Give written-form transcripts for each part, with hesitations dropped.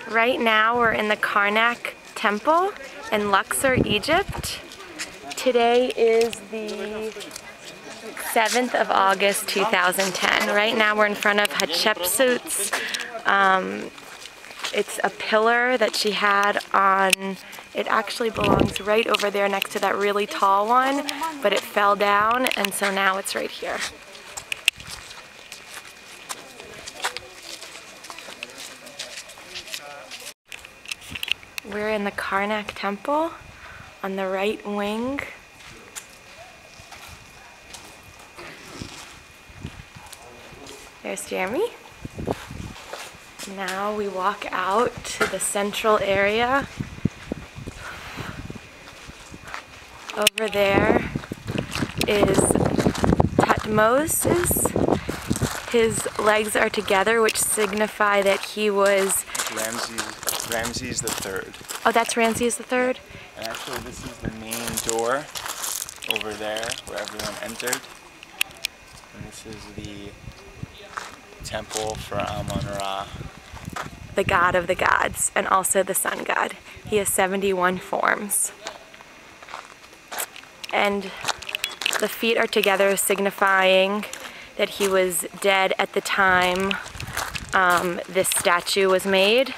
Right now we're in the Karnak Temple in Luxor, Egypt. Today is the 7th of August 2010. Right now we're in front of Hatshepsut's. It's a pillar that she had on, it actually belongs right over there next to that really tall one, but it fell down and so now it's right here. We're in the Karnak Temple on the right wing. There's Jeremy. Now we walk out to the central area. Over there is Thutmose. His legs are together, which signify that he was Ramses the Third. Oh, that's Ramses the Third? And actually this is the main door over there where everyone entered. And this is the temple for Amun-Ra. The god of the gods, and also the sun god. He has 71 forms. And the feet are together, signifying that he was dead at the time this statue was made.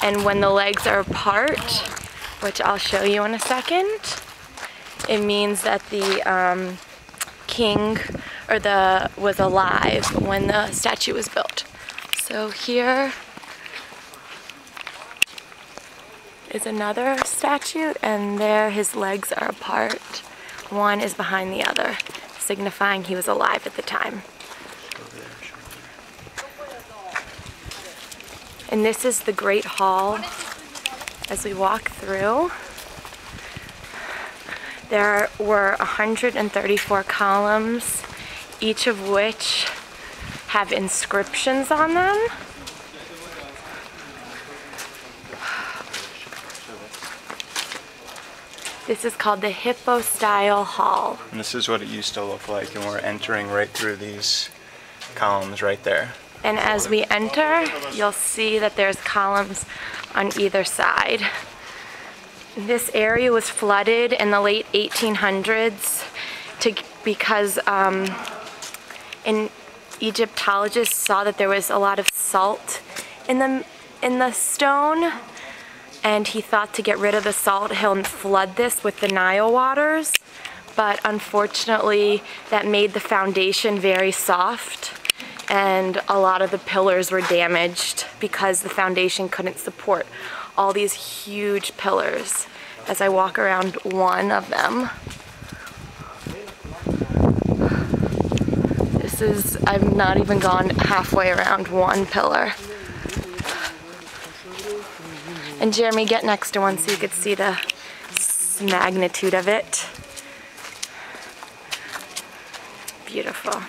And when the legs are apart, which I'll show you in a second, it means that the king was alive when the statue was built. So here is another statue, and there his legs are apart. One is behind the other, signifying he was alive at the time. And this is the Great Hall. As we walk through, there were 134 columns, each of which have inscriptions on them. This is called the Hypostyle Hall. And this is what it used to look like, and we're entering right through these columns right there. And as we enter, you'll see that there's columns on either side. This area was flooded in the late 1800s because Egyptologists saw that there was a lot of salt in the stone, and he thought to get rid of the salt, he'll flood this with the Nile waters. But unfortunately, that made the foundation very soft, and a lot of the pillars were damaged because the foundation couldn't support all these huge pillars. As I walk around one of them, I've not even gone halfway around one pillar. And Jeremy, get next to one so you could see the magnitude of it. Beautiful.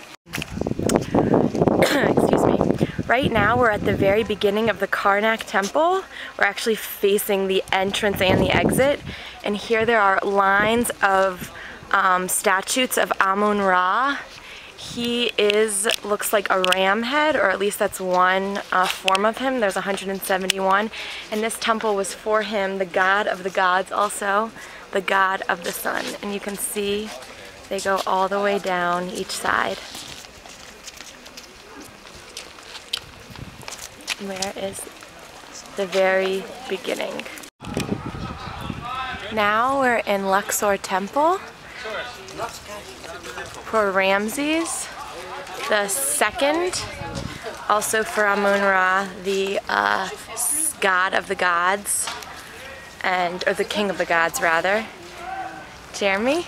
Excuse me. Right now we're at the very beginning of the Karnak Temple. We're actually facing the entrance and the exit. And here there are lines of statues of Amun-Ra. He looks like a ram head, or at least that's one form of him. There's 171. And this temple was for him, the god of the gods, also the god of the sun. And you can see they go all the way down each side. Where is the very beginning? Now we're in Luxor Temple for Ramses the second, also for Amun-Ra, the god of the gods, or the king of the gods rather. Jeremy,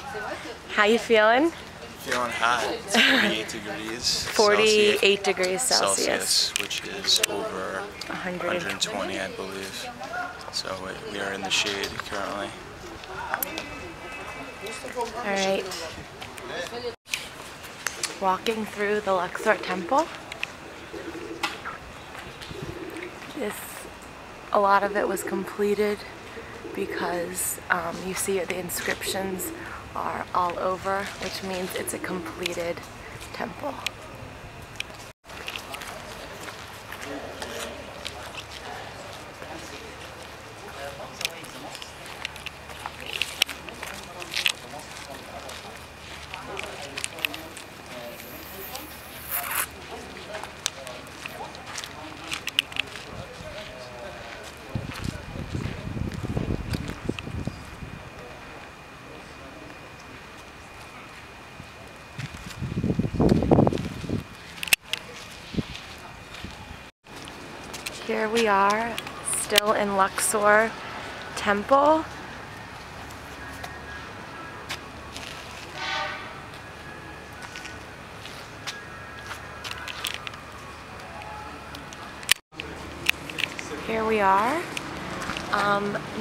how you feeling? Feeling hot. It's 48 degrees 48 degrees Celsius, which is over 120, I believe. So we are in the shade currently. Alright. Walking through the Luxor Temple. A lot of it was completed because you see the inscriptions are all over, which means it's a completed temple. Here we are, still in Luxor Temple. Here we are.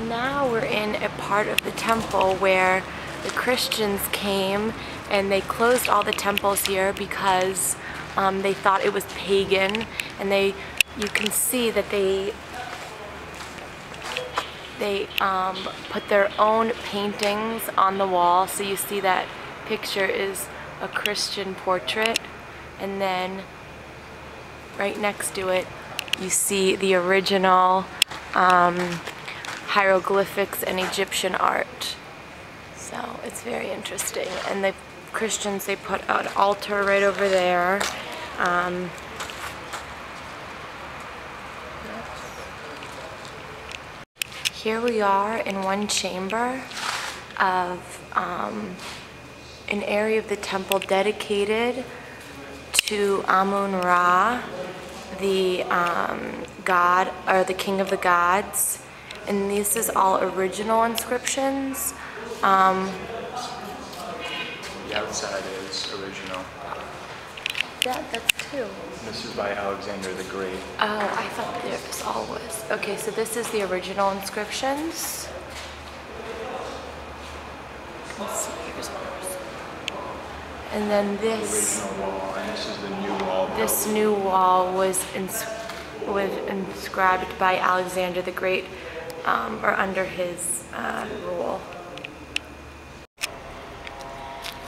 Now we're in a part of the temple where the Christians came and they closed all the temples here because they thought it was pagan, and you can see that they put their own paintings on the wall. So you see that picture is a Christian portrait, and then right next to it you see the original hieroglyphics and Egyptian art. So it's very interesting. And the Christians, they put an altar right over there. Here we are in one chamber of an area of the temple dedicated to Amun-Ra, the god, or the king of the gods. And this is all original inscriptions. The outside is original. That's two. This is by Alexander the Great. Oh, I thought this all was. Okay, so this is the original inscriptions. Let's see, here's ours. And then this. The original wall, and this is the new wall. This new wall was inscribed by Alexander the Great, or under his rule.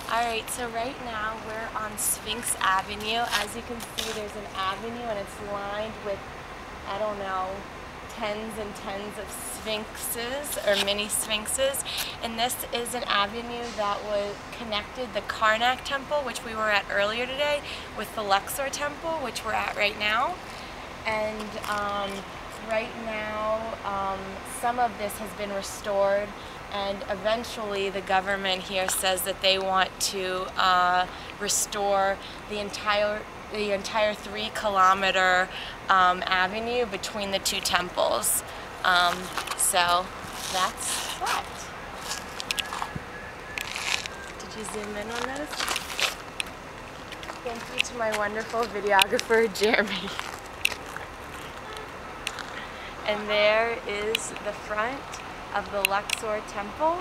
Alright, so right now we're on Sphinx Avenue. As you can see, there's an avenue and it's lined with, I don't know, tens and tens of sphinxes or mini sphinxes. And this is an avenue that was connected the Karnak Temple, which we were at earlier today, with the Luxor Temple, which we're at right now. And right now, some of this has been restored, and eventually the government here says that they want to restore the entire 3-kilometer avenue between the two temples. So that's that. Did you zoom in on those? Thank you to my wonderful videographer, Jeremy. And there is the front of the Luxor Temple.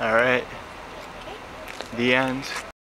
All right. The end.